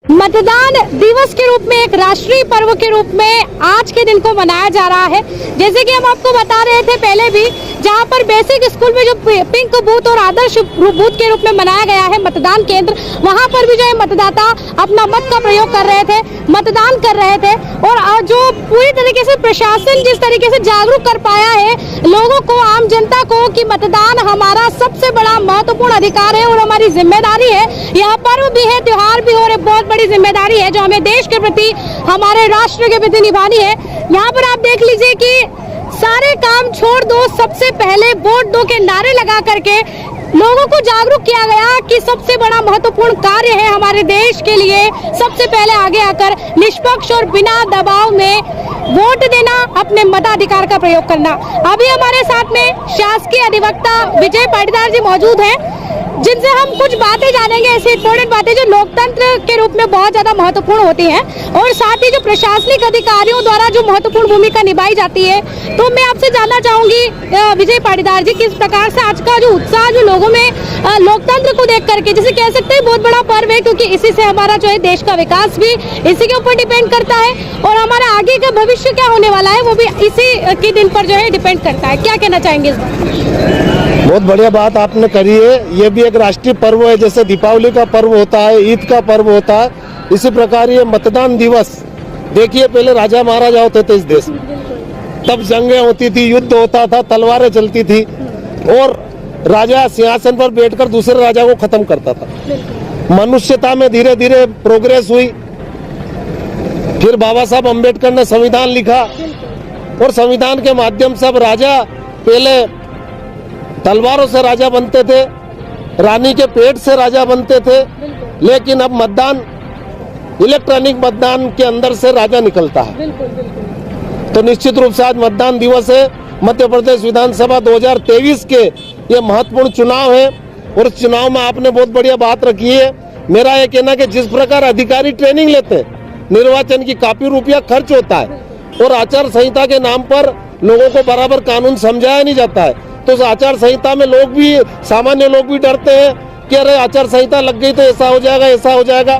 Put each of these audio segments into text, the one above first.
मतदान दिवस के रूप में, एक राष्ट्रीय पर्व के रूप में आज के दिन को मनाया जा रहा है। जैसे कि हम आपको बता रहे थे पहले भी, जहां पर बेसिक स्कूल में जो पिंक बूथ और आदर्श बूथ के रूप में मनाया गया है मतदान केंद्र, वहां पर भी जो है मतदाता अपना मत का प्रयोग कर रहे थे, मतदान कर रहे थे। और जो पूरी तरीके से प्रशासन जिस तरीके से जागरूक कर पाया है लोगों को, आम जनता को, कि मतदान हमारा सबसे बड़ा महत्वपूर्ण अधिकार है और हमारी जिम्मेदारी है। यह पर्व भी है, त्योहार भी हो, और एक बहुत बड़ी जिम्मेदारी है जो हमें देश के प्रति, हमारे राष्ट्र के प्रति निभानी है। यहाँ पर आप देख लीजिए कि सारे काम छोड़ दो, सबसे पहले वोट दो के नारे लगा करके लोगों को जागरूक किया गया कि सबसे बड़ा महत्वपूर्ण कार्य है हमारे देश के लिए सबसे पहले आगे आकर निष्पक्ष और बिना दबाव में वोट देना, अपने मताधिकार का प्रयोग करना। अभी हमारे साथ में शासकीय अधिवक्ता विजय पाटीदार जी मौजूद हैं, जिनसे हम कुछ बातें जानेंगे, ऐसी इंपॉर्टेंट बातें जो लोकतंत्र के रूप में बहुत ज्यादा महत्वपूर्ण होती हैं, और साथ ही जो प्रशासनिक अधिकारियों द्वारा जो महत्वपूर्ण भूमिका निभाई जाती है। तो मैं आपसे जानना चाहूंगी विजय पाटीदार जी, किस प्रकार से आज का जो उत्साह जो लोगों में लोकतंत्र को देख करके, जिसे कह सकते हैं बहुत बड़ा पर्व है, क्योंकि इसी से हमारा जो है देश का विकास भी इसी के ऊपर डिपेंड करता है, और हमारा आगे का भविष्य क्या होने वाला है वो भी इसी के दिन पर जो है डिपेंड करता है। क्या कहना चाहेंगे इस बार? बहुत बढ़िया बात आपने करी है। ये भी एक राष्ट्रीय पर्व है, जैसे दीपावली का पर्व होता है, ईद का पर्व होता है, इसी प्रकार ये मतदान दिवस। देखिए, पहले राजा महाराजा होते थे इस देश में, तब जंगें होती थी, युद्ध होता था, तलवारें चलती थी, और राजा सिंहासन पर बैठकर दूसरे राजा को खत्म करता था। मनुष्यता में धीरे धीरे प्रोग्रेस हुई। फिर बाबा साहब अम्बेडकर ने संविधान लिखा, और संविधान के माध्यम से अब राजा पहले तलवारों से राजा बनते थे, रानी के पेट से राजा बनते थे, लेकिन अब मतदान, इलेक्ट्रॉनिक मतदान के अंदर से राजा निकलता है। तो निश्चित रूप से आज मतदान दिवस है। मध्य प्रदेश विधानसभा 2023 के ये महत्वपूर्ण चुनाव है, और इस चुनाव में आपने बहुत बढ़िया बात रखी है। मेरा ये कहना कि जिस प्रकार अधिकारी ट्रेनिंग लेते हैं, निर्वाचन की काफी रुपया खर्च होता है, और आचार संहिता के नाम पर लोगों को बराबर कानून समझाया नहीं जाता है, तो उस आचार संहिता में लोग भी, सामान्य लोग भी डरते हैं कि अरे आचार संहिता लग गई तो ऐसा हो जाएगा, ऐसा हो जाएगा।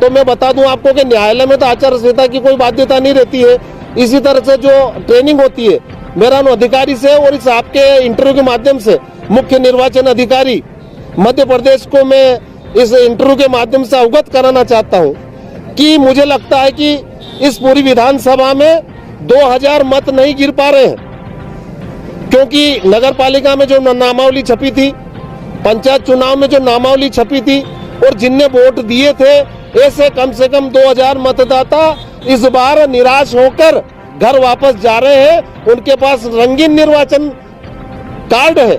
तो मैं बता दूं आपको कि न्यायालय में तो आचार संहिता की कोई बाध्यता नहीं रहती है। इसी तरह से जो ट्रेनिंग होती है, मेरा अधिकारी से और इस आपके इंटरव्यू के माध्यम से मुख्य निर्वाचन अधिकारी मध्य प्रदेश को मैं इस इंटरव्यू के माध्यम से अवगत कराना चाहता हूँ कि मुझे लगता है कि इस पूरी विधानसभा में 2000 मत नहीं गिर पा रहे हैं, क्योंकि नगर पालिका में जो नामावली छपी थी, पंचायत चुनाव में जो नामावली छपी थी, और जिनने वोट दिए थे, ऐसे कम से कम 2000 मतदाता इस बार निराश होकर घर वापस जा रहे हैं। उनके पास रंगीन निर्वाचन कार्ड है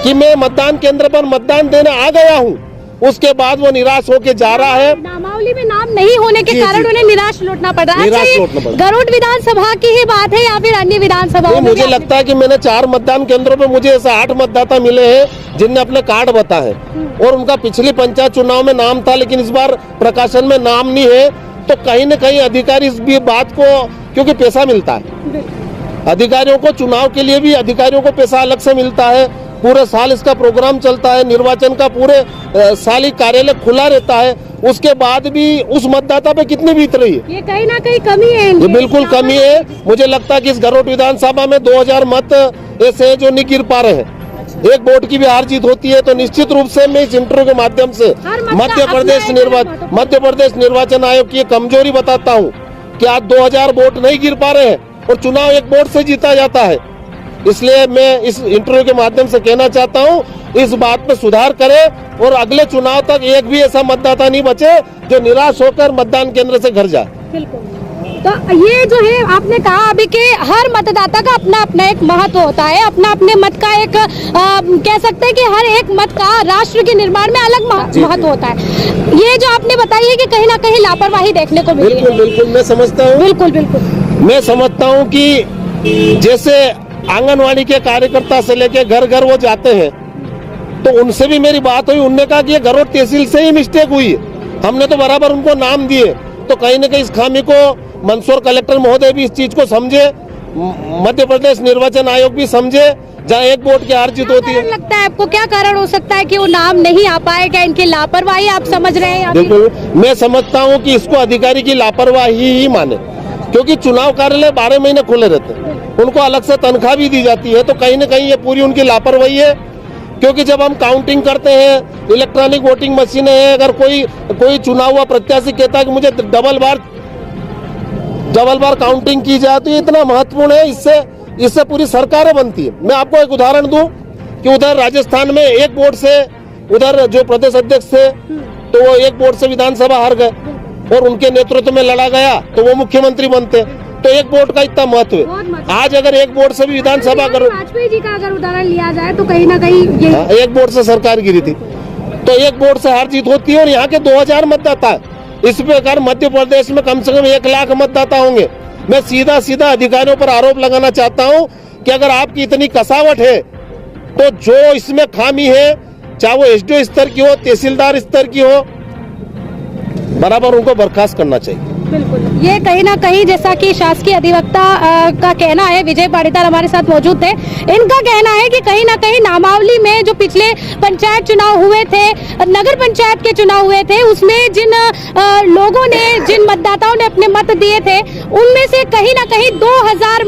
कि मैं मतदान केंद्र पर मतदान देने आ गया हूं, उसके बाद वो निराश होकर जा रहा है। नामावली में नाम नहीं होने के कारण उन्हें निराश लौटना पड़ रहा है। गरुड़ विधानसभा की ही बात है या फिर अन्य विधानसभा? मुझे लगता है कि मैंने 4 मतदान केंद्रों पे मुझे ऐसे 8 मतदाता मिले हैं जिनने अपने कार्ड बताए, और उनका पिछली पंचायत चुनाव में नाम था, लेकिन इस बार प्रकाशन में नाम नहीं है। तो कहीं न कहीं अधिकारी इस बात को, क्योंकि पैसा मिलता है अधिकारियों को, चुनाव के लिए भी अधिकारियों को पैसा अलग से मिलता है, पूरे साल इसका प्रोग्राम चलता है, निर्वाचन का पूरे साल ही कार्यालय खुला रहता है, उसके बाद भी उस मतदाता पे कितनी बीत रही है? ये कहीं ना कहीं कमी है, ये बिल्कुल कमी है। मुझे लगता है कि इस गरुड़ विधानसभा में 2000 मत ऐसे हैं जो नहीं गिर पा रहे हैं। एक वोट की भी हार जीत होती है। तो निश्चित रूप से मैं इस इंटरव्यू के माध्यम से मध्य प्रदेश निर्वाचन आयोग की कमजोरी बताता हूँ कि आज 2000 वोट नहीं गिर पा रहे हैं, और चुनाव एक वोट से जीता जाता है। इसलिए मैं इस इंटरव्यू के माध्यम से कहना चाहता हूं, इस बात में सुधार करें, और अगले चुनाव तक एक भी ऐसा मतदाता नहीं बचे जो निराश होकर मतदान केंद्र से घर जाए। बिल्कुल। तो ये जो है आपने कहा अभी कि हर मतदाता का अपना अपना एक महत्व होता है, अपना अपने मत का एक कह सकते हैं कि हर एक मत का राष्ट्र के निर्माण में अलग महत्व होता है। ये जो आपने बताई है कि कहीं ना कहीं लापरवाही देखने को मिली है। बिल्कुल बिल्कुल मैं समझता हूँ। बिल्कुल मैं समझता हूँ कि जैसे आंगनवाड़ी के कार्यकर्ता से लेके घर घर वो जाते हैं, तो उनसे भी मेरी बात हुई, उनने कहा कि ये गरुड़ तहसील से ही मिस्टेक हुई है, हमने तो बराबर उनको नाम दिए। तो कहीं न कहीं इस खामी को मंदसौर कलेक्टर महोदय भी इस चीज को समझे, मध्य प्रदेश निर्वाचन आयोग भी समझे, जहाँ एक वोट की हार जीत होती है। लगता है आपको क्या कारण हो सकता है कि वो नाम नहीं आ पाए? क्या इनकी लापरवाही आप समझ रहे हैं? बिल्कुल, मैं समझता हूँ कि इसको अधिकारी की लापरवाही ही माने, क्योंकि चुनाव कार्यालय 12 महीने खुले रहते हैं, उनको अलग से तनख्वाह भी दी जाती है, तो कहीं न कहीं ये पूरी उनकी लापरवाही है। क्योंकि जब हम काउंटिंग करते हैं, इलेक्ट्रॉनिक वोटिंग मशीनें हैं, अगर कोई चुना हुआ प्रत्याशी कहता है कि मुझे डबल बार काउंटिंग की जाए, तो ये इतना महत्वपूर्ण है, इससे पूरी सरकारें बनती है। मैं आपको एक उदाहरण दूं कि उधर राजस्थान में एक वोट से, उधर जो प्रदेश अध्यक्ष थे तो वो एक वोट से विधानसभा हार गए और उनके नेतृत्व में लड़ा गया तो वो मुख्यमंत्री बनते। तो एक वोट का इतना महत्व है। आज अगर एक वोट से भी विधानसभा कर, वाजपेयी जी का अगर उदाहरण लिया जाए तो कहीं ना कहीं एक वोट से सरकार गिरी थी, तो एक वोट से हार जीत होती है। और यहाँ के 2000 मतदाता है, इस प्रकार मध्य प्रदेश में कम से कम 1 लाख मतदाता होंगे। मैं सीधा अधिकारियों पर आरोप लगाना चाहता हूँ कि अगर आपकी इतनी कसावट है तो जो इसमें खामी है, चाहे वो एसडीओ स्तर की हो, तहसीलदार स्तर की हो, बराबर उनको बर्खास्त करना चाहिए। बिल्कुल, ये कहीं ना कहीं जैसा कि शासकीय अधिवक्ता का कहना है, विजय पाटीदार हमारे साथ मौजूद थे, इनका कहना है कि कहीं ना कहीं नामावली में जो पिछले पंचायत चुनाव हुए थे, नगर पंचायत के चुनाव हुए थे, उसमें जिन लोगों ने, जिन मतदाताओं ने अपने मत दिए थे, उनमें से कहीं ना कहीं 2000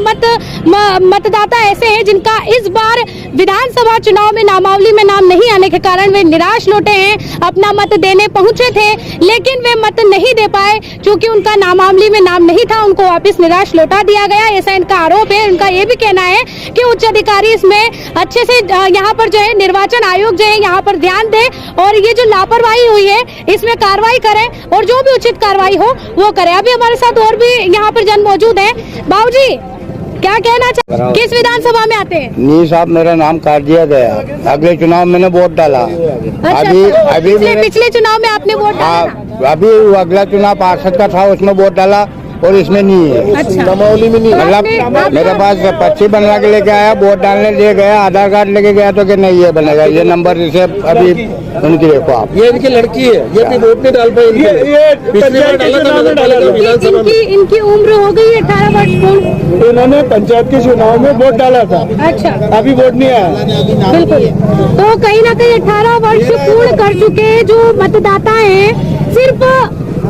मतदाता ऐसे हैं जिनका इस बार विधानसभा चुनाव में नामावली में नाम नहीं आने के कारण वे निराश लौटे हैं। अपना मत देने पहुंचे थे लेकिन वे मत नहीं दे पाए, क्योंकि उनका नामावली में नाम नहीं था, उनको वापस निराश लौटा दिया गया, ऐसा इनका आरोप है। उनका ये भी कहना है कि उच्च अधिकारी इसमें अच्छे से यहाँ पर जो है निर्वाचन आयोग जो है यहाँ पर ध्यान दे और ये जो लापरवाही हुई है इसमें कार्रवाई करे और जो भी उचित कार्रवाई हो वो करे। अभी हमारे साथ और भी यहाँ पर जन मौजूद है। बाबूजी, क्या कहना चाहिए, किस विधानसभा में आते हैं? नहीं साहब, मेरा नाम काट दिया गया। अगले चुनाव मैंने वोट डाला। अभी पिछले चुनाव में आपने वोट डाला? अभी अगला चुनाव पार्षद का था, उसमें वोट डाला और इसमें नहीं है। अच्छा, नामावली में नहीं, मतलब मेरे पास पर्ची बनवा के लेके आया, वोट डालने ले गया, आधार कार्ड लेके गया तो कि नहीं ये बनेगा, ये नंबर इसे अभी उनकी देखो आप। ये इनकी लड़की है, ये भी वोट नहीं डाल पाई। पिछली बार डाला था, इनकी उम्र हो गई 18 वर्ष पूर्ण। इन्होंने पंचायत के चुनाव में वोट डाला था। अच्छा, अभी वोट नहीं आया। बिल्कुल, तो कहीं ना कहीं 18 वर्ष पूर्ण कर चुके जो मतदाता हैं, सिर्फ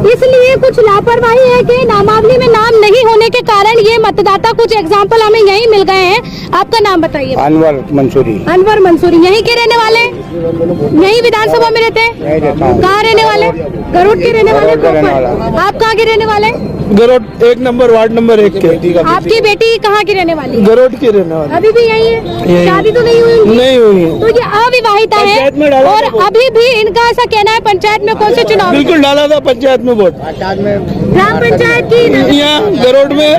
इसलिए कुछ लापरवाही है कि नामावली में नाम नहीं होने के कारण ये मतदाता, कुछ एग्जाम्पल हमें यही मिल गए हैं। आपका नाम बताइए। अनवर मंसूरी। अनवर मंसूरी, यहीं के रहने वाले? यहीं विधानसभा में रहते हैं? कहाँ रहने वाले? गरुड़ के रहने वाले? आप कहाँ के रहने वाले? गरुड़ 1 नंबर वार्ड नंबर 1 के। आपकी बेटी कहाँ की रहने वाली? गरुड़ की रहने वाली। अभी भी यही है? शादी तो नहीं हुई? नहीं हुई। तो ये अविवाहिता है और अभी भी इनका ऐसा कहना है। पंचायत में कौन से चुनाव? बिल्कुल डाला था पंचायत में वोट। ग्राम पंचायत की यहाँ गरुड़ में,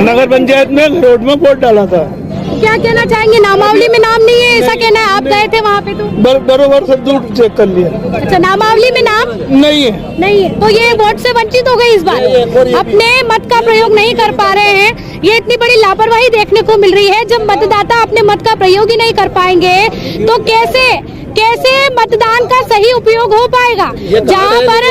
नगर पंचायत में गरुड़ में वोट डाला था। क्या कहना चाहेंगे? नामावली में नाम नहीं है ऐसा कहना है, आप गए थे वहाँ पे? तो बरोबर सब दूर चेक कर लिया। अच्छा, नामावली में नाम नहीं है। नहीं है, तो ये वोट से वंचित हो गई इस बार, अपने मत का प्रयोग नहीं कर पा रहे हैं। ये इतनी बड़ी लापरवाही देखने को मिल रही है। जब मतदाता अपने मत का प्रयोग ही नहीं कर पाएंगे तो कैसे मतदान का सही उपयोग हो पाएगा? जहाँ पर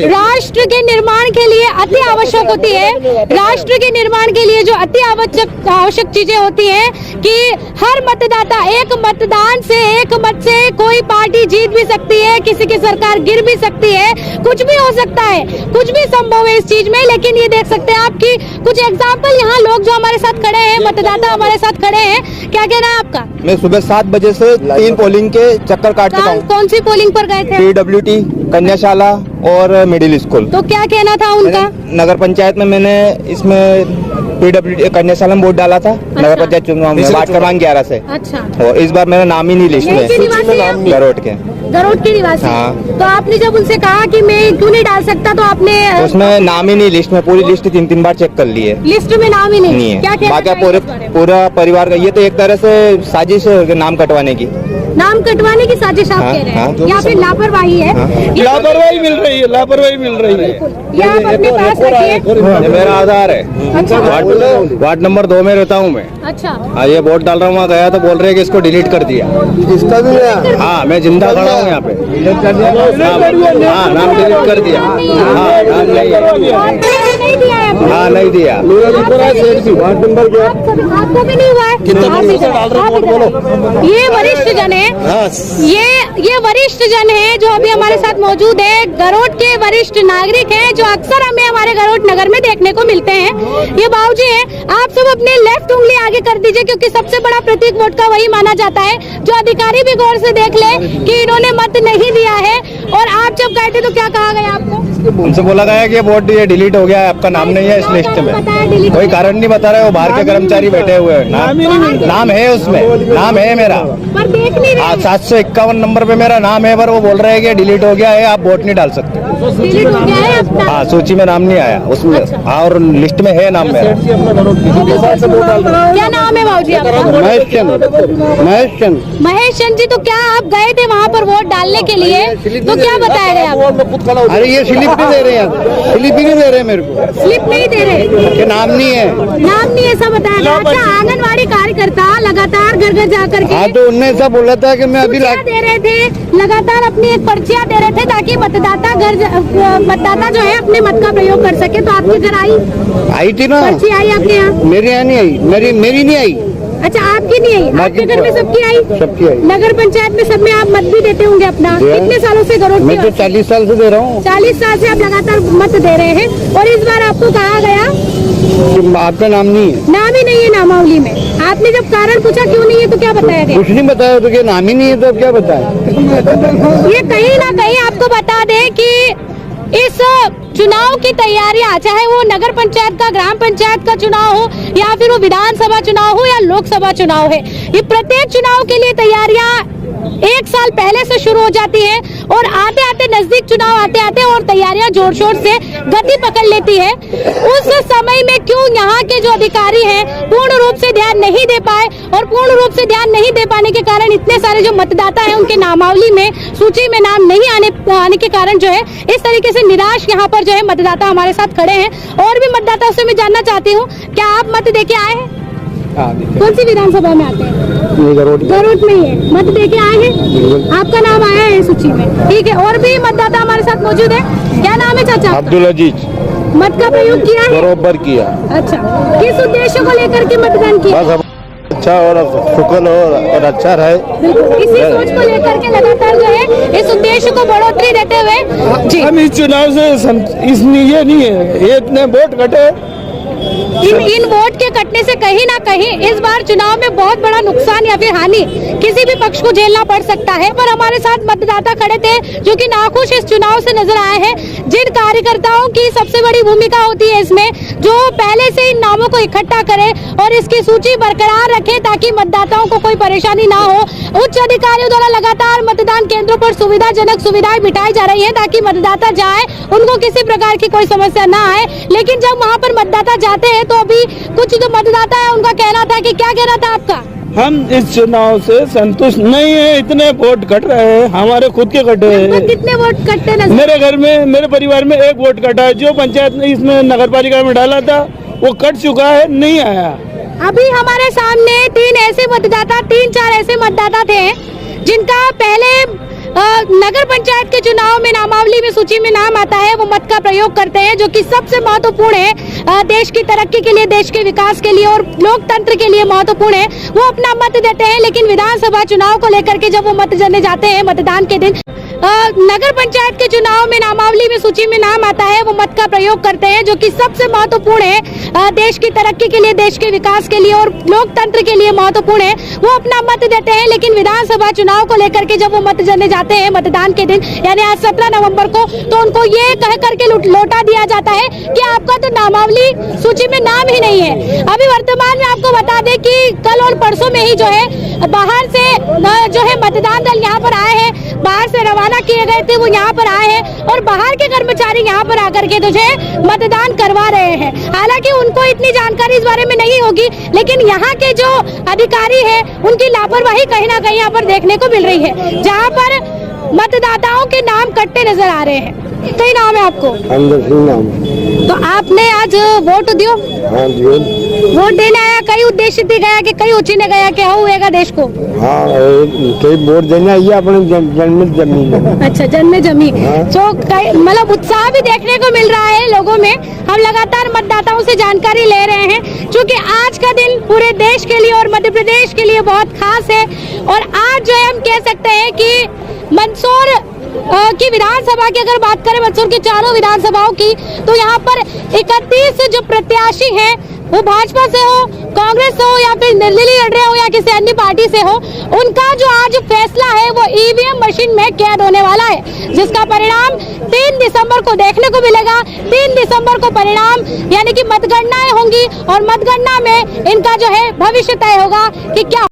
राष्ट्र के निर्माण के लिए अति आवश्यक होती है, राष्ट्र के निर्माण के लिए जो अति आवश्यक चीजें होती हैं कि हर मतदाता, एक मतदान से, एक मत से कोई पार्टी जीत भी सकती है, किसी की सरकार गिर भी सकती है, कुछ भी हो सकता है, कुछ भी संभव है इस चीज में। लेकिन ये देख सकते हैं आपकी कुछ एग्जाम्पल, यहाँ लोग जो हमारे साथ खड़े हैं, मतदाता हमारे साथ खड़े हैं, क्या कहना है आपका? मैं सुबह 7 बजे से 3 पोलिंग के चक्कर काट चुका हूँ। कौन सी पोलिंग पर गए थे? PWT, कन्याशाला और मिडिल स्कूल। तो क्या कहना था उनका? नगर पंचायत में मैंने इसमें PWT कन्याशाला में वोट डाला था। नगर पंचायत चुनाव में वार्ड क्रमांक 11 से। अच्छा, और इस बार मेरा नाम ही नहीं लिस्ट में, गरुड़ के। गरुड़ के निवासी। हाँ। तो आपने जब उनसे कहा कि मैं क्यों नहीं डाल सकता, तो आपने उसमें नाम ही नहीं लिस्ट में, पूरी लिस्ट 3-3 बार चेक कर ली है, लिस्ट में नाम ही नहीं है। क्या कहना बाकी चाहेंगे इस बारे में? पूरा परिवार का ये तो एक तरह से साजिश है नाम कटवाने की। नाम कटवाने की साजिश आप कह रहे हैं या फिर लापरवाही है? लापरवाही मिल रही है, लापरवाही मिल रही है। ये आप अपने पास रखिए। ये मेरा आधार है। अच्छा, वार्ड नंबर 2 में रहता हूँ मैं। अच्छा, ये वोट डाल रहा हूँ, वहाँ गया तो बोल रहे हैं कि इसको डिलीट कर दिया। इसका भी है? हाँ, मैं जिंदा खड़ा हूँ यहाँ पे। हाँ, नाम डिलीट कर दिया। हाँ, नाम नहीं है। नहीं दिया है आपने? हाँ नहीं दिया। आपको भी नहीं हुआ है? कितने आप बजे से इधर- डाल रहे आप वोट इधर- बोलो? ये वरिष्ठ जन है, हाँ, ये वरिष्ठ जन है जो अभी हमारे साथ मौजूद है। गरोट के वरिष्ठ नागरिक हैं जो अक्सर हमें हमारे गरोट नगर में देखने को मिलते हैं। ये बाबूजी हैं, आप सब अपने लेफ्ट उंगली आगे कर दीजिए क्योंकि सबसे बड़ा प्रतीक वोट का वही माना जाता है। जो अधिकारी भी गौर से देख ले कि इन्होंने मत नहीं दिया है। और आप जब गए थे तो क्या कहा गया आपको? उनसे बोला गया कि वोट ये डिलीट हो गया है, आपका नाम नहीं है इस लिस्ट में। कोई कारण नहीं बता रहे, वो बाहर के कर्मचारी बैठे हुए हैं। नाम है उसमें, नाम है मेरा। पर देख नहीं रहे। 751 नंबर पे मेरा नाम है, पर वो बोल रहे हैं कि डिलीट हो गया है, आप वोट नहीं डाल सकते। डिलीट हो गया है अपना। हाँ, सूची में नाम नहीं आया उसमें। हाँ, और लिस्ट में है नाम मेरा। क्या नाम है बाबूजी आपका? महेश चंद। महेश चंद जी, तो क्या आप गए थे वहाँ पर वोट डालने के लिए? तो क्या बताया गया आपको? अरे ये स्लिप नहीं दे रहे हैं, स्लिप ही नहीं दे रहे मेरे को, स्लिप नहीं दे रहे, कि नाम नहीं है। नाम नहीं ऐसा बताया गया। अच्छा, आंगनवाड़ी कार्यकर्ता लगातार घर घर जा करके हाँ, तो उनने ऐसा बोला था कि मैं अभी पर्चियाँ दे रहे थे, लगातार अपनी एक पर्चियाँ दे रहे थे ताकि मतदाता जो है अपने मत का प्रयोग कर सके। तो आपके घर आई थी ना, पर्ची आई आपके यहाँ? मेरे यहाँ नहीं आई, मेरी नहीं आई। अच्छा, आपकी नहीं आई, आपके घर में सबकी आई? सबकी आई। नगर पंचायत में सब में आप मत भी देते होंगे अपना? दिया। कितने सालों से गरोट मैं तो 40 साल से दे रहा हूँ। 40 साल से आप लगातार मत दे रहे हैं और इस बार आपको कहा गया कि आपका नाम नहीं है। नाम ही नहीं है नामावली में। आपने जब कारण पूछा क्यों नहीं है तो क्या बताया गया? कुछ नहीं बताया तो, कि नाम ही नहीं है तो अब क्या बताया। ये कहीं ना कहीं आपको बता दें कि इस चुनाव की तैयारियां, चाहे वो नगर पंचायत का, ग्राम पंचायत का चुनाव हो या फिर वो विधानसभा चुनाव हो या लोकसभा चुनाव है, ये प्रत्येक चुनाव के लिए तैयारियां एक साल पहले से शुरू हो जाती है और आते आते नजदीक चुनाव आते आते और तैयारियां जोर शोर से गति पकड़ लेती है। उस समय में क्यों यहाँ के जो अधिकारी हैं पूर्ण रूप से ध्यान नहीं दे पाए और पूर्ण रूप से ध्यान नहीं दे पाने के कारण इतने सारे जो मतदाता हैं उनके नामावली में, सूची में नाम नहीं आने के कारण जो है इस तरीके से निराश यहाँ पर जो है मतदाता हमारे साथ खड़े हैं। और भी मतदाताओं से मैं जानना चाहती हूँ, क्या आप मत दे के आए हैं? कौन सी विधानसभा में आते हैं? गरोट में ही है, मत दे के आए हैं, आपका नाम आया है सूची में। ठीक है, और भी मतदाता हमारे साथ मौजूद है। क्या नाम है चाचा? अब्दुल अजीज। मत का प्रयोग किया है? बरोबर किया। अच्छा, किस उद्देश्य को लेकर के मतदान किया? बस अच्छा और सुकून और अच्छा रहे, बिल्कुल, इसी सोच को लेकर के लगातार जो है इस उद्देश्य को बढ़ोतरी देते हुए जी हम इस चुनाव से इसमें ये नहीं है, ये इतने वोट कटे। इन वोट के कटने से कहीं ना कहीं इस बार चुनाव में बहुत बड़ा नुकसान या फिर हानि किसी भी पक्ष को झेलना पड़ सकता है। पर हमारे साथ मतदाता खड़े थे जो कि नाखुश इस चुनाव से नजर आए हैं। जिन कार्यकर्ताओं की सबसे बड़ी भूमिका होती है इसमें, जो पहले से इन नामों को इकट्ठा करे और इसकी सूची बरकरार रखे ताकि मतदाताओं को कोई परेशानी ना हो। उच्च अधिकारियों द्वारा लगातार मतदान केंद्रों पर सुविधाजनक सुविधाएं बिठाई जा रही है ताकि मतदाता जाए, उनको किसी प्रकार की कोई समस्या ना आए। लेकिन जब वहाँ पर मतदाता जाते हैं तो अभी कुछ जो मतदाता है उनका कहना था कि क्या कहना था आपका? हम इस चुनाव से संतुष्ट नहीं है, इतने वोट कट रहे हैं, हमारे खुद के कटे हैं। कितने वोट कटते नजर? मेरे घर में, मेरे परिवार में एक वोट कटा है, जो पंचायत ने इसमें नगर पालिका में डाला था वो कट चुका है, नहीं आया। अभी हमारे सामने तीन चार ऐसे मतदाता थे जिनका पहले नगर पंचायत के चुनाव में नामावली में सूची में नाम आता है, वो मत का प्रयोग करते हैं, जो कि सबसे महत्वपूर्ण है देश की तरक्की के लिए, देश के विकास के लिए और लोकतंत्र के लिए महत्वपूर्ण है। वो अपना मत देते हैं, लेकिन विधानसभा चुनाव को लेकर के जब वो मत देने जाते हैं मतदान के दिन, नगर पंचायत के चुनाव में नामावली में सूची में नाम आता है, वो मत का प्रयोग करते हैं, जो कि सबसे महत्वपूर्ण है देश की तरक्की के लिए, देश के विकास के लिए और लोकतंत्र के लिए महत्वपूर्ण है। वो अपना मत देते हैं, लेकिन विधानसभा चुनाव को लेकर के जब वो मत देने जाते हैं मतदान के दिन, यानी आज 17 नवंबर को, तो उनको ये कह करके लौटा दिया जाता है कि आपका तो नामावली सूची में नाम ही नहीं है। अभी वर्तमान में आपको बता दें कि कल और परसों में ही जो है बाहर से जो है मतदान दल यहाँ पर आए हैं, बाहर से रवाना किए गए थे, वो यहाँ पर आए हैं और बाहर के कर्मचारी यहाँ पर आकर के तुझे मतदान करवा रहे हैं। हालांकि उनको इतनी जानकारी इस बारे में नहीं होगी, लेकिन यहाँ के जो अधिकारी हैं उनकी लापरवाही कहीं ना कहीं यहाँ पर देखने को मिल रही है, जहाँ पर मतदाताओं के नाम कटते नजर आ रहे हैं। कई नाम है आपको? नाम। तो आपने आज वोट दियो? हाँ दियो। वोट देने आया, कई उद्देश्य थी गया कि कई उची ने गया कि हुएगा देश को। हाँ कई वोट देने आइए अपने जन्म जमीन। अच्छा, जन्म जमी। हाँ। तो मतलब उत्साह भी देखने को मिल रहा है लोगों में। हम लगातार मतदाताओं से जानकारी ले रहे हैं, क्योंकि आज का दिन पूरे देश के लिए और मध्य प्रदेश के लिए बहुत खास है। और आज जो है हम कह सकते हैं कि मंदसौर की विधानसभा की अगर बात करें, मंदसौर की चारों विधानसभाओं की, तो यहाँ पर 31 जो प्रत्याशी हैं वो भाजपा से हो, कांग्रेस से हो या फिर निर्दलीय लड़ रहे हो या किसी अन्य पार्टी से हो, उनका जो आज फैसला है वो ईवीएम मशीन में कैद होने वाला है, जिसका परिणाम 3 दिसंबर को देखने को मिलेगा। 3 दिसंबर को परिणाम यानी कि मतगणनाएं होंगी और मतगणना में इनका जो है भविष्य तय होगा कि क्या